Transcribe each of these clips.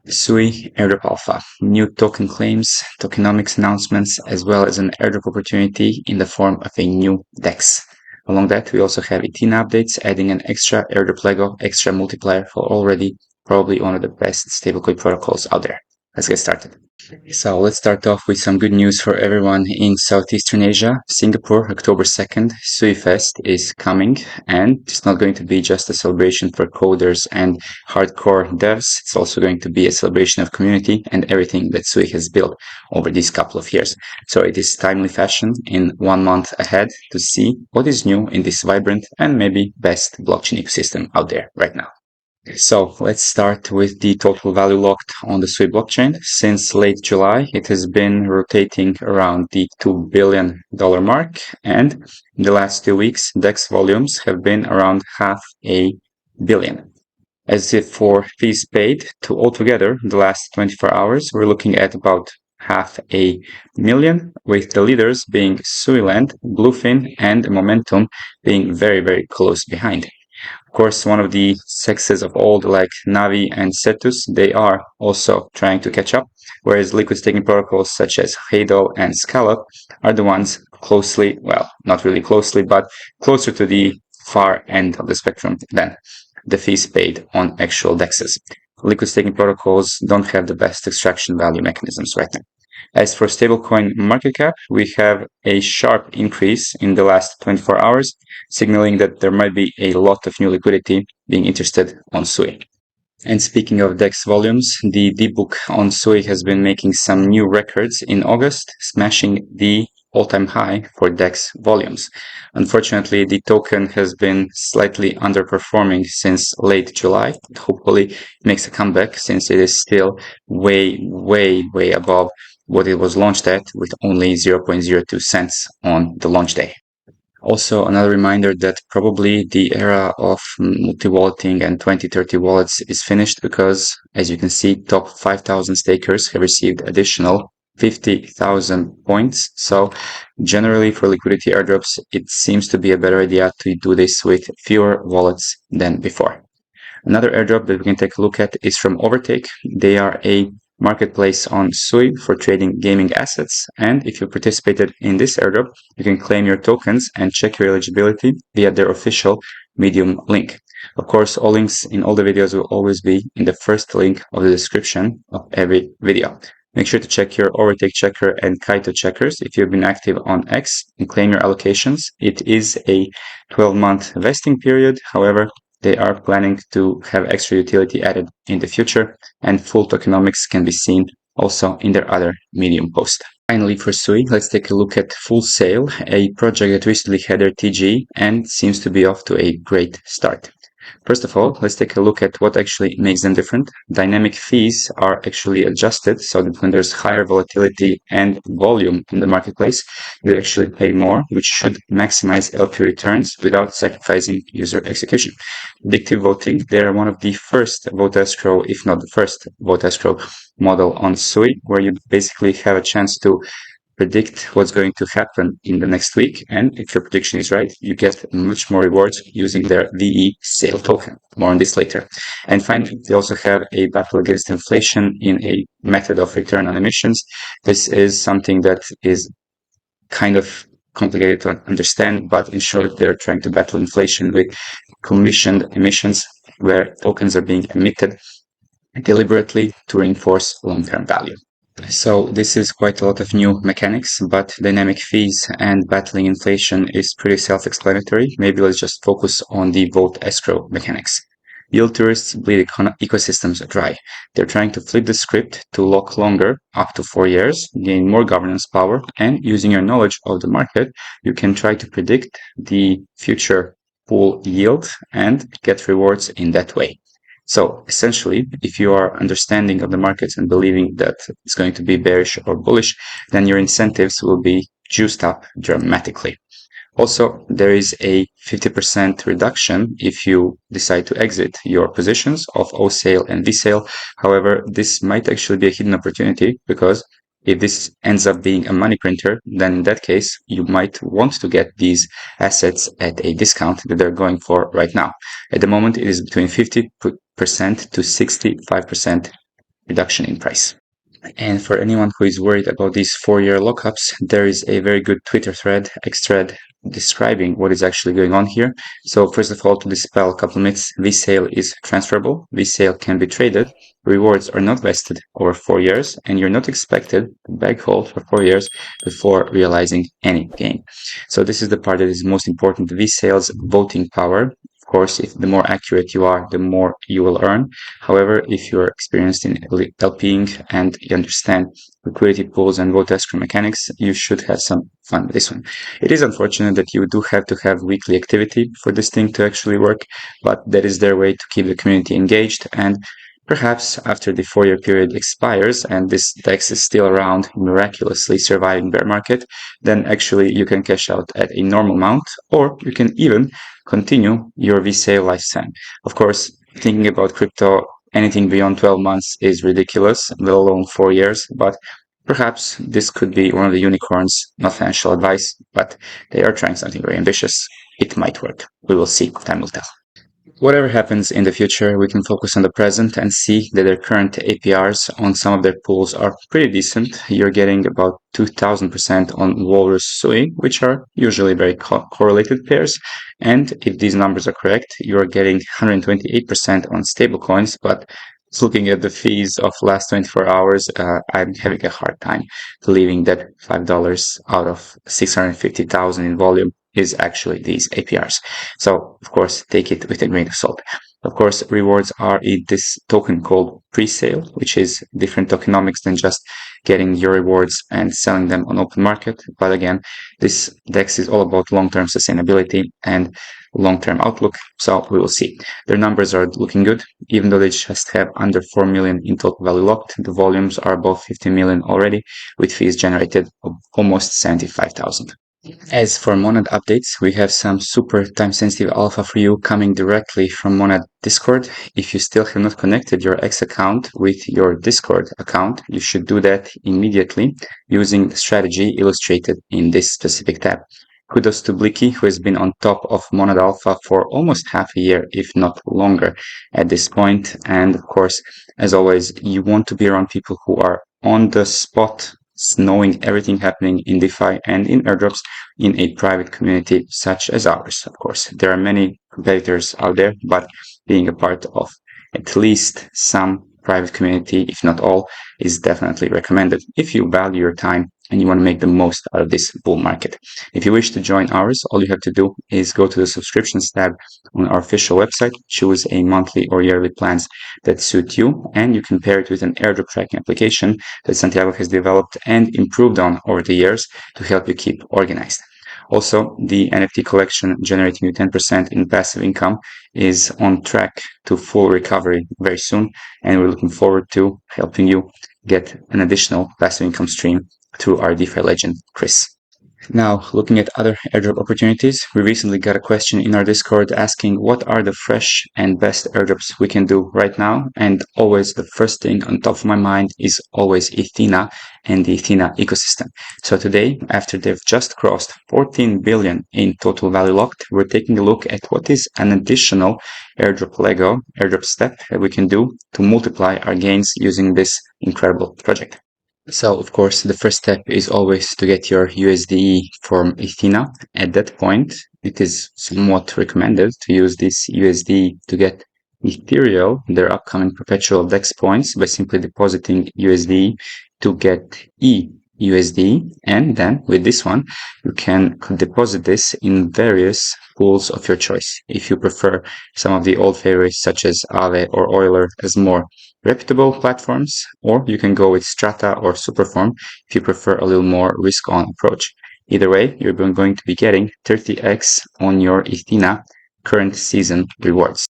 SUI Airdrop Alpha, new token claims, tokenomics announcements, as well as an airdrop opportunity in the form of a new DEX. Along that, we also have Ethena updates, adding an extra airdrop Lego, extra multiplier for already probably one of the best stablecoin protocols out there. Let's get started. So let's start off with some good news for everyone in Southeastern Asia. Singapore, October 2nd, SUI Fest is coming, and it's not going to be just a celebration for coders and hardcore devs. It's also going to be a celebration of community and everything that SUI has built over these couple of years. So it is timely fashion in 1 month ahead to see what is new in this vibrant and maybe best blockchain ecosystem out there right now. So let's start with the total value locked on the SUI blockchain. Since late July, it has been rotating around the $2 billion mark. And in the last 2 weeks, DEX volumes have been around $500 million. As if for fees paid to altogether, the last 24 hours, we're looking at about $500 million, with the leaders being SUIland, Bluefin, and Momentum being very, very close behind. Of course, one of the sexes of old, like Navi and Cetus, they are also trying to catch up, whereas liquid staking protocols such as Hadal and Scallop are the ones closely, well, not really closely, but closer to the far end of the spectrum than the fees paid on actual DEXs. Liquid staking protocols don't have the best extraction value mechanisms right now. As for stablecoin market cap, we have a sharp increase in the last 24 hours, signaling that there might be a lot of new liquidity being interested on SUI. And speaking of DEX volumes, the D-Book on SUI has been making some new records in August, smashing the all-time high for DEX volumes. Unfortunately, the token has been slightly underperforming since late July. Hopefully, it makes a comeback since it is still way, way, way above what it was launched at, with only 0.02 cents on the launch day. Also, another reminder that probably the era of multi-walleting and 2030 wallets is finished because, as you can see, top 5,000 stakers have received additional 50,000 points. So generally for liquidity airdrops, it seems to be a better idea to do this with fewer wallets than before. Another airdrop that we can take a look at is from Overtake. They are a marketplace on SUI for trading gaming assets. And if you participated in this airdrop, you can claim your tokens and check your eligibility via their official Medium link. Of course, all links in all the videos will always be in the first link of the description of every video. Make sure to check your Overtake checker and Kaito checkers if you've been active on X and claim your allocations. It is a 12-month vesting period. However, they are planning to have extra utility added in the future, and full tokenomics can be seen also in their other Medium post. Finally, for SUI, let's take a look at FullSail, a project that recently had their TGE and seems to be off to a great start. First of all, let's take a look at what actually makes them different. Dynamic fees are actually adjusted so that when there's higher volatility and volume in the marketplace, you actually pay more, which should maximize LP returns without sacrificing user execution. Predictive voting, they're one of the first vote escrow, if not the first vote escrow model on SUI, where you basically have a chance to predict what's going to happen in the next week, and if your prediction is right, you get much more rewards using their VE sale token. More on this later. And finally, they also have a battle against inflation in a method of return on emissions. This is something that is kind of complicated to understand, but in short, they're trying to battle inflation with commissioned emissions, where tokens are being emitted deliberately to reinforce long-term value. So this is quite a lot of new mechanics, but dynamic fees and battling inflation is pretty self-explanatory. Maybe let's just focus on the vote escrow mechanics. Yield tourists bleed ecosystems dry. They're trying to flip the script to lock longer, up to 4 years, gain more governance power, and using your knowledge of the market, you can try to predict the future pool yield and get rewards in that way. So essentially, if you are understanding of the markets and believing that it's going to be bearish or bullish, then your incentives will be juiced up dramatically. Also, there is a 50% reduction if you decide to exit your positions of O-sale and V-sale. However, this might actually be a hidden opportunity, because if this ends up being a money printer, then in that case, you might want to get these assets at a discount that they're going for right now. At the moment, it is between 50% to 65% reduction in price. And for anyone who is worried about these 4-year lockups, there is a very good Twitter thread, X-thread, describing what is actually going on here. So first of all, to dispel a couple myths, VSale is transferable. VSale can be traded. Rewards are not vested over 4 years, and you're not expected to bag hold for 4 years before realizing any gain. So this is the part that is most important. VSale's voting power. Of course, if the more accurate you are, the more you will earn. However, if you're experienced in LPing and you understand liquidity pools and vote escrow mechanics, you should have some fun with this one. It is unfortunate that you do have to have weekly activity for this thing to actually work, but that is their way to keep the community engaged. And perhaps after the 4-year period expires and this DEX is still around, miraculously surviving bear market, then actually you can cash out at a normal amount, or you can even continue your VSale lifetime. Of course, thinking about crypto, anything beyond 12 months is ridiculous, let alone 4 years, but perhaps this could be one of the unicorns. Not financial advice, but they are trying something very ambitious. It might work. We will see. Time will tell. Whatever happens in the future, we can focus on the present and see that their current APRs on some of their pools are pretty decent. You're getting about 2000% on Walrus SUI, which are usually very correlated pairs. And if these numbers are correct, you're getting 128% on stablecoins, but looking at the fees of last 24 hours, I'm having a hard time believing that $5 out of 650,000 in volume is actually these APRs. So, of course, take it with a grain of salt. Of course, rewards are in this token called pre-sale, which is different tokenomics than just getting your rewards and selling them on open market. But again, this DEX is all about long-term sustainability and long-term outlook. So we will see. Their numbers are looking good, even though they just have under 4 million in total value locked. The volumes are above 50 million already, with fees generated of almost 75,000. As for Monad updates, we have some super time-sensitive alpha for you coming directly from Monad Discord. If you still have not connected your X account with your Discord account, you should do that immediately using the strategy illustrated in this specific tab. Kudos to Blicky, who has been on top of Monad Alpha for almost half a year, if not longer at this point. And of course, as always, you want to be around people who are on the spot, knowing everything happening in DeFi and in airdrops in a private community such as ours. Of course, there are many competitors out there, but being a part of at least some private community, if not all, is definitely recommended if you value your time and you want to make the most out of this bull market. If you wish to join ours, all you have to do is go to the subscriptions tab on our official website, choose a monthly or yearly plans that suit you, and you can pair it with an airdrop tracking application that Santiago has developed and improved on over the years to help you keep organized. Also, the NFT collection generating you 10% in passive income is on track to full recovery very soon, and we're looking forward to helping you get an additional passive income stream through our DeFi legend, Chris. Now, looking at other airdrop opportunities, we recently got a question in our Discord asking what are the fresh and best airdrops we can do right now. And always the first thing on top of my mind is always Ethena and the Ethena ecosystem. So today, after they've just crossed 14 billion in total value locked, we're taking a look at what is an additional airdrop Lego, airdrop step that we can do to multiply our gains using this incredible project. So, of course, the first step is always to get your USDE from Ethena. At that point, it is somewhat recommended to use this USDE to get Ethereum, their upcoming perpetual DEX points, by simply depositing USDE to get EUSD. And then with this one, you can deposit this in various pools of your choice. If you prefer some of the old favorites such as Aave or Euler as more reputable platforms, or you can go with Strata or Superform if you prefer a little more risk-on approach. Either way, you're going to be getting 30x on your Ethena current season rewards.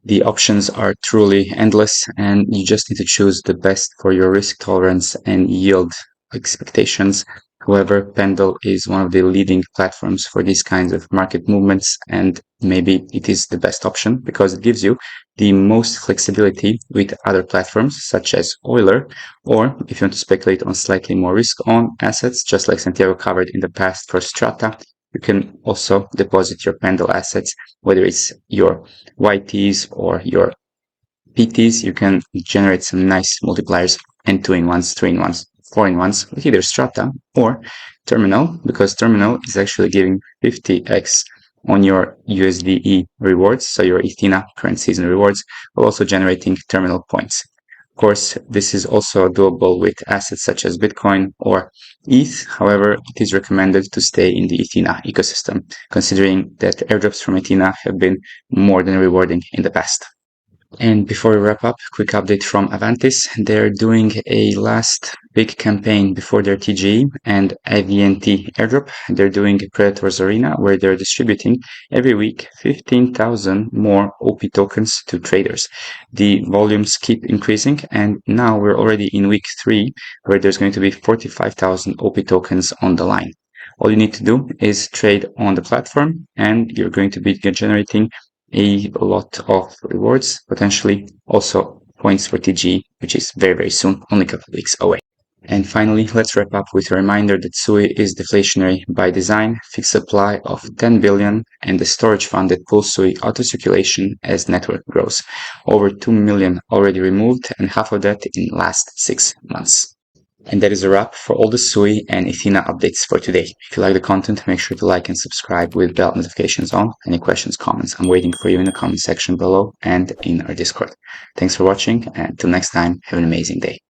The options are truly endless, and you just need to choose the best for your risk tolerance and yield expectations. However, Pendle is one of the leading platforms for these kinds of market movements, and maybe it is the best option because it gives you the most flexibility with other platforms such as Euler, or if you want to speculate on slightly more risk-on assets, just like Santiago covered in the past for Strata, you can also deposit your Pendle assets, whether it's your YTs or your PTs, you can generate some nice multipliers and 2-in-1s, 3-in-1s, 4-in-1s with either Strata or Terminal, because Terminal is actually giving 50x on your USDE rewards, so your Ethena current season rewards, while also generating terminal points. Of course, this is also doable with assets such as Bitcoin or ETH. However, it is recommended to stay in the Ethena ecosystem, considering that airdrops from Ethena have been more than rewarding in the past. And before we wrap up, quick update from Avantis. They're doing a last big campaign before their TGE and AVNT airdrop. They're doing a Predators Arena where they're distributing every week 15,000 more OP tokens to traders. The volumes keep increasing, and now we're already in week 3 where there's going to be 45,000 OP tokens on the line. All you need to do is trade on the platform, and you're going to be generating a lot of rewards, potentially also points for TGE, which is very, very soon, only a couple of weeks away. And finally, let's wrap up with a reminder that SUI is deflationary by design, fixed supply of 10 billion, and the storage fund that pulls SUI out of circulation as network grows. Over 2 million already removed, and half of that in last 6 months. And that is a wrap for all the SUI and Ethena updates for today. If you like the content, make sure to like and subscribe with bell notifications on. Any questions, comments, I'm waiting for you in the comment section below and in our Discord. Thanks for watching, and until next time, have an amazing day.